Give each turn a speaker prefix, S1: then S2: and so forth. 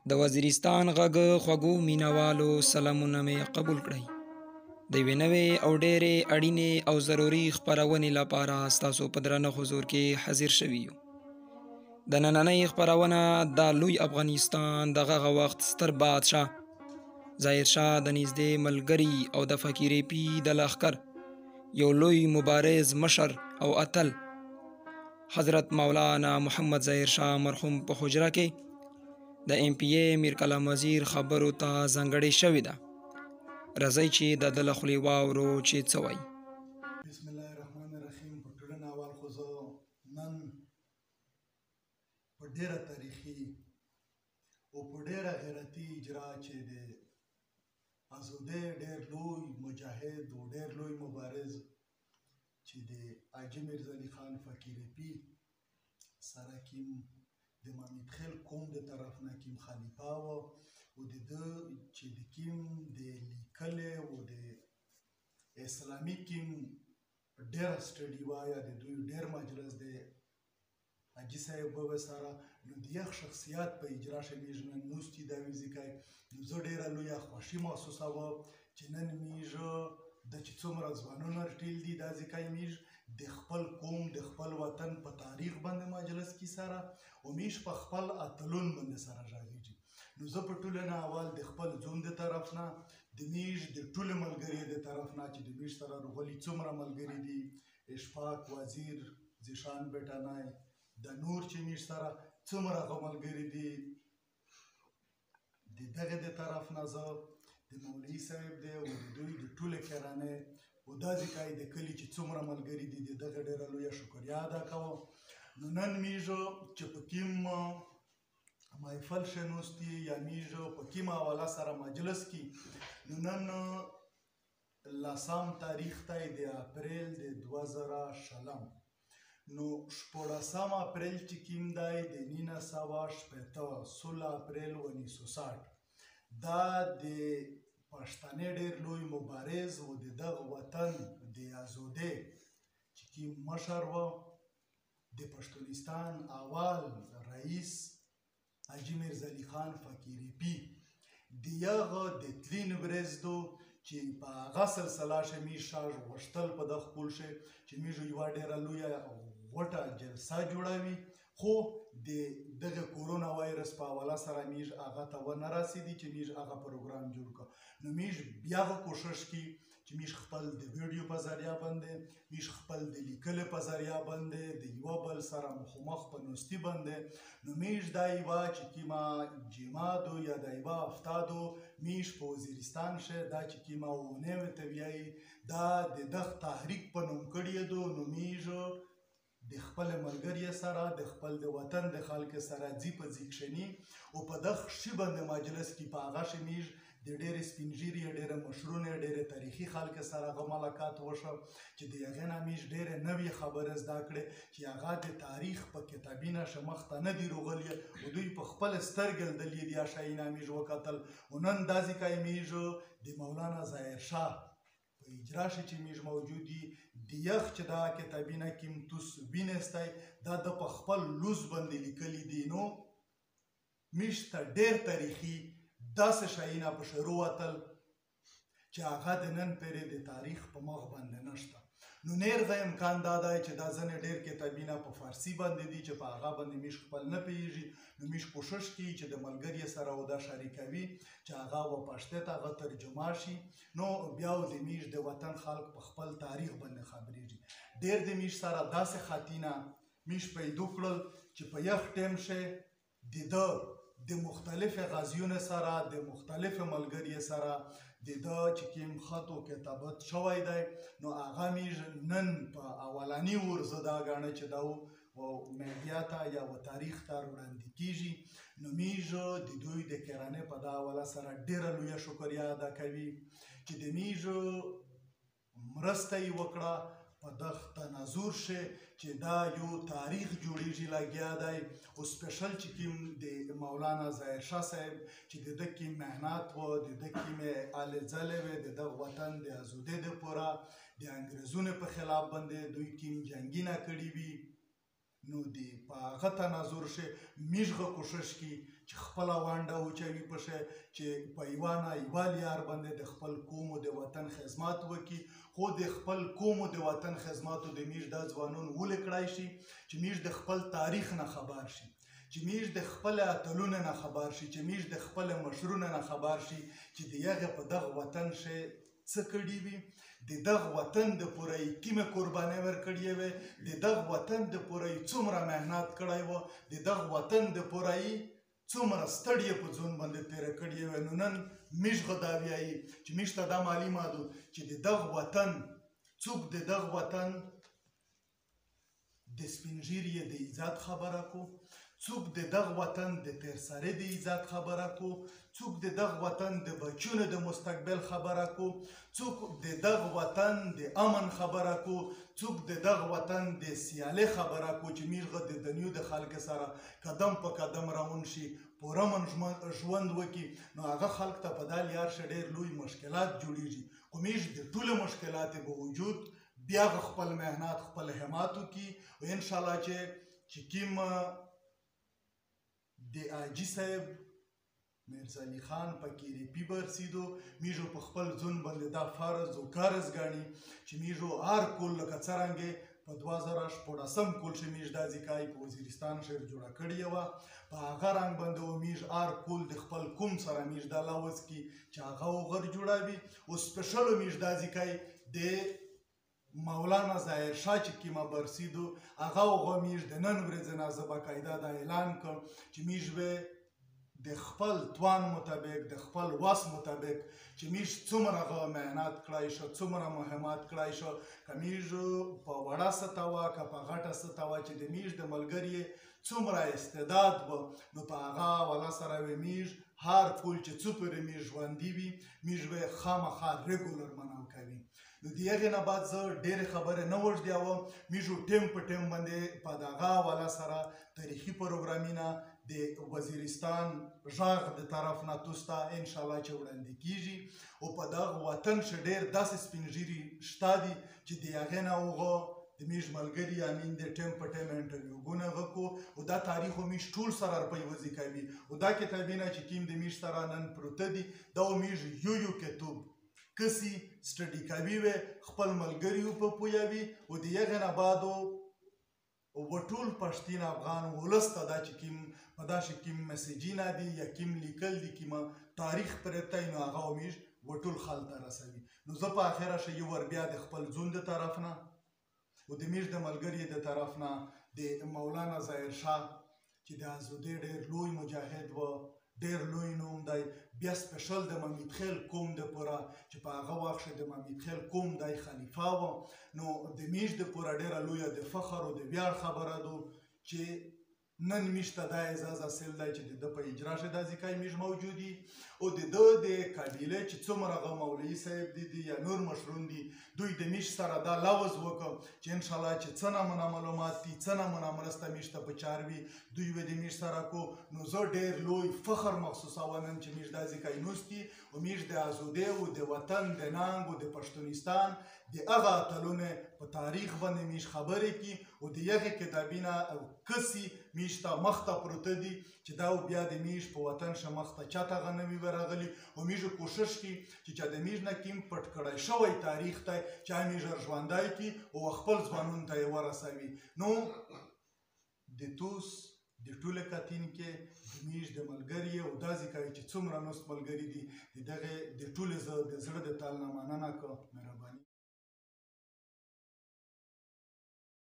S1: د وزیرستان غږ خوږو مینوالو سلامونه مې قبول کړئ. د یوې نوې او ډېرې اړینې او ضروري خپرونې لپاره ستاسو په درنه حضور کې حاضر شوي یو. د نننۍ خپرونه د لوی افغانستان د هغه وخت ستر بادشاه ظاهرشاه د نږدې ملګري او د فقیرې پي د لښکر یو لوی مبارز مشر او اتل حضرت مولانا محمد ظاهرشاه مرحوم په حجره کې د MPA میر کلام وزیر خبرو ته ځانګړې شوې ده. راځئ چې د ده له خولې واورو چې څه وایي.
S2: بسم الله الرحمن الرحیم. په ټوله ناول خو زه نن په ډېره تاریخي او په ډېره غیرتي اجرا چې د ازادۍ ډېر لوی مجاهد او ډېر لوی مبارز چې د حاجي میرزعلي خان فقیرې پي سره کیم د مامد خیل قوم د طرف نه کیم خلیفه و او د ده چې د کیم د لیکلې او د اسلامي کیم ډېره سټډي وه یا د دوی ډېر مجلس د حاجي صاحب بابا سره نو د یخ شخصیت په اجرا شمیږ نن نوستی دا ویزي کوي نو زه ډېره لویه خوښي محسوسوه چې نن میږ د چې څومره ځوانونه رټیل دي دا ځکه میږ د خپل قوم د خپل وطن په تاریخ باندې مجلس کې سره او میږ په خپل اتلون باندې سره راغېږي. نو زه په ټوله نه اول د خپل ځون د طرف نه د میږ د ټولو ملګري د طرف نه چې د میږ سره روغلي څومره ملګري دي اشفاق وزیر زیشان بیټانی د نور چې میږ سره څومره هغه ملګري دي د دغه د طرف نه زه د مولوي صاحب دی او د دوی د ټولې کرانې او دا ځکه د کلي چې څومره ملګري دي د دغه ډېره لویه شکریا ادا کوم. نو نن میږ چې په کیم محفل شنوستی یا میږ په کیم حواله سره مجلس کې نو نن 10 تاریخ ته د اپریل د 2020 نو 14 اپریل چې کیم دی د 1960 اپریل 1960 دا د پښتنې ډېر لوی مبارز و د دغه وطن د ازادۍ چې کیم مشر و د پښتونستان اول رئیس حاجي میرزعلي خان فقیرې پي د هغه د تلین ورځ دو چې په هغه سلسله شه میږ شاه غوښتل په دغه خپل شی چې میږ یوه ډېره لویه غوټه جلسه جوړوي خو د دغه کورونا وایرس په حواله سره میږ هغه ته ونه رسېدي چې میږ هغه پروګرام جوړ کړه. نو میږ بیا هغه کوښښ کوي چې میږ خپل د ویډیو په ذریعه باندې میږ خپل د لیکلې په ذریعه باندې د یوه بل سره مخامخ په نوستي باندې نو میږ دا یوه چې کیمه جمادو یا د یوه هفتادو میږ په وزیرستان شه دا چې کیمه اونۍ ورته ویایي دا د دغه تحریک په نوم کړی دو. نو میږ د خپل ملګري سره د خپل د وطن د خلکو سره ځي په ځي کښني او په دغه شي باندې مجلس کې په هغه شي میږ د ډېرې سپین ږیرې ډېرې مشرونې ډېرې تاریخي خلکو سره هغه ملاقات وشو چې د هغې نه میږ ډېرې نوې خبرې زده کړې چې هغه د تاریخ په کتابینه شه مخته نه دي روغلي او دوی په خپله سترګې لیدلي دي هغه شیونه میږ وکتل او نن دا ځکه میږ د مولانا ظاهرشاه په اجرا شي چې میږ موجود دي د یخ چې دا کتابینه کیم توس وینستی دا د په خپل لوز باندې لیکلي دي. نو میږ ته ډېر تاریخي داسې شیونه په شروع وتل چې هغه د نن پورې د تاریخ په مخ باندې نشته. نو نیرغه امکان دا دی چې دا ځینې ډېر کتابونه په فارسي باندې دي چې په هغه باندې میږ خپل نه پوهېږي نو میږ کوښښ کوي چې د ملګري سره او دا شریکوي چې هغه و پښتو ته هغه ترجمه شي نو بیا د میږ د وطن خلک په خپل تاریخ باندې خبرېږي. ډېر د میږ سره داسې خطونه میږ پیدا کړل چې په یخ ټیم شه د ده د مختلفو غازیونو سره د مختلفو ملګري سره د ده چې کوم خط او کتابت شوی دی نو هغه میږ نن په اولني ور زه دا ګڼم چې دا میډیا ته یا تاریخ ته وړاندې کیږي. نو میږ د دوی د کرانې په دا حواله سره ډېره لویه شکریا ادا کوي چې د میږ مرسته یې وکړه په دغه تناظر شه چې دا یو تاریخ جوړیږي لګیا دی او سپیشل چې کوم د مولانا ظاهرشاه صاحب چې د ده کې محنت و د ده کې هلې ځلې وې د دغه وطن د ازادۍ دپاره د انګریزونو په خلاف باندې دوی کوم جنګونه کړي وي نو د په هغه تناظر شه میږ کوښښ کوي چې خپله وانډه اوچوي په شی چې په یوه نه یوه لیار باندې د خپل قوم او د وطن خدمات وکړي خو د خپل قوم او د وطن خدماتو د میږ دا ځوانان ولې کړای شي چې میږ د خپل تاریخ نه خبر شي چې میږ د خپل اتلونو نه خبر شي چې میږ د خپل مشرونو نه خبر شي چې د هغې په دغه وطن شی څه کړي وي د دغه وطن د پوره یې کومه قربانۍ ورکړې وې د دغه وطن د پوره یې څومره محنت کړی و د دغه وطن د پوره یې څومره ستړې په ځون باندې تېره کړې وې نو نن میږ دا وایي چې میږ ته دا معلومه ده چې د دغه وطن څوک د دغه وطن د سپین ږیري د عزت خبره کو څوک د دغه وطن د تیرسرې د عزت خبره کو څوک د دغه وطن د بچونو د مستقبل خبره کو څوک د دغه وطن د امن خبره کو څوک د دغه وطن د سیالۍ خبره کو چې میږ د دنیو د خلکو سره قدم په قدم روان شي پوره من ژوند وکړي نو هغه خلک ته په دا لیار شه ډېر لوی مشکلات جوړیږي خو میږ د ټولو مشکلاتو په وجود بیا خپل محنت خپل همت وکړي او انشاءالله چې کوم د حاجي صاحب میرزا علي خان په کیریپي برسېدو میږو په خپل ځون باندې دا فرض او کارز ګڼي چې میږو هر کول لکه څرنګې په 2014 کول چې میږ دا ځای په وزیرستان شهر جوړه کړې وه په هغه رنګ باندې و میږ هر کول د خپل کوم سره میږ دا لوز کړي چې هغه وغر جوړوي او سپیشل میږ دا ځای د مولانا ظاهر شاه چې کومه برسېدو هغه هغه میږ د نن ورځې نه زه باقاعده دا اعلان کړم چې میږ به د خپل توان مطابق د خپل وس مطابق چې میږ څومره محنت کړی شو څومره مهمات کړی شو که میږ په وړه سطحه وه که په غټه سطحه وه چې د میږ د ملګري څومره استعداد و نو په هغه حواله سره به میږ هر کول چې څو پورې میږ ژوندي وي میږ به خامخا ریګولر منو کوي نو د هغې نه بعد زه ډېرې خبرې نه اوږدوم میږو ټیم په ټیم باندې په دغه حواله سره تاریخي پروګرامونه د وزیرستان غږ د طرف نه تاسو ته انشاءالله چې وړاندې کیږي او په دغه وطن شه ډېر داسې سپین ږیري شته دي چې د هغې نه هغه د میږ ملګري امین د ټیم په ټیم انټرویوګونه وکړو او دا تاریخ خو میږ ټول سره پیوځي کوي او دا کتابونه چې کوم د میږ سره نن پروته دي دا میږ یو کتاب کسی سټډي کوي وي خپل ملګري په پویوي او د هغې نه بعد وټول پښتین افغان ولس ته دا چې کوم په داسې کوم مسیجونه دي یا کوم لیکل دي کومه تاریخ پرته نو هغه میږ وټول خلک ته رسوي نو زه په اخره شه یو ور بیا د خپل ځون د طرف نه او د میږ د ملګري د طرف نه د مولانا ظاهر شاه چې د ازادۍ ډېر لوی مجاهد و ډېر لوی نوم دی بیا سپیشل د ممیدخیل قوم د پوره چې په هغه وخت کې د ممیدخیل قوم دی خلیفه و نو د میږ د پوره ډېره لویه د فخر او د ویاړ خبره ده چې نن میږ ته دا اعزاز حاصل دی چې د ده په اجرا شه دا ځای میږ موجود دي او د ده د قبیلې چې څومره هغه مولوي صاحب دي یا نور مشرون دي دوی د میږ سره دا لوز وکړ چې انشاءالله چې څه نمونه معلومات دي څه نمونه مرسته میږ ته پکار وي دوی به د میږ سره کو نو زه ډېر لوی فخر محسوسوم نن چې میږ دا ځای نوستي او میږ د ازادۍ او د وطن د ننګ او د پښتونستان د هغه اتلونو په تاریخ باندې میږ خبرې کړي او د هغې کتابونه او کسي میږ ته مخ ته پروته دي چې دا بیا د میږ په وطن شه مخ ته چاته هغه نه وي ورغلي او میږ کوشش کړي چې چا د میږ نه کوم پټ کړی شوی تاریخ دی چې هغه میږ ژوندی کړي او خپل ځوانانو ته یې ورسوي نو د توس د ټوله کتونکي د میږ د ملګري او دا ځای کوي چې څومره نوست ملګري دي د دغې د ټولې زه د زړه د تل نه مننه کوم مهرباني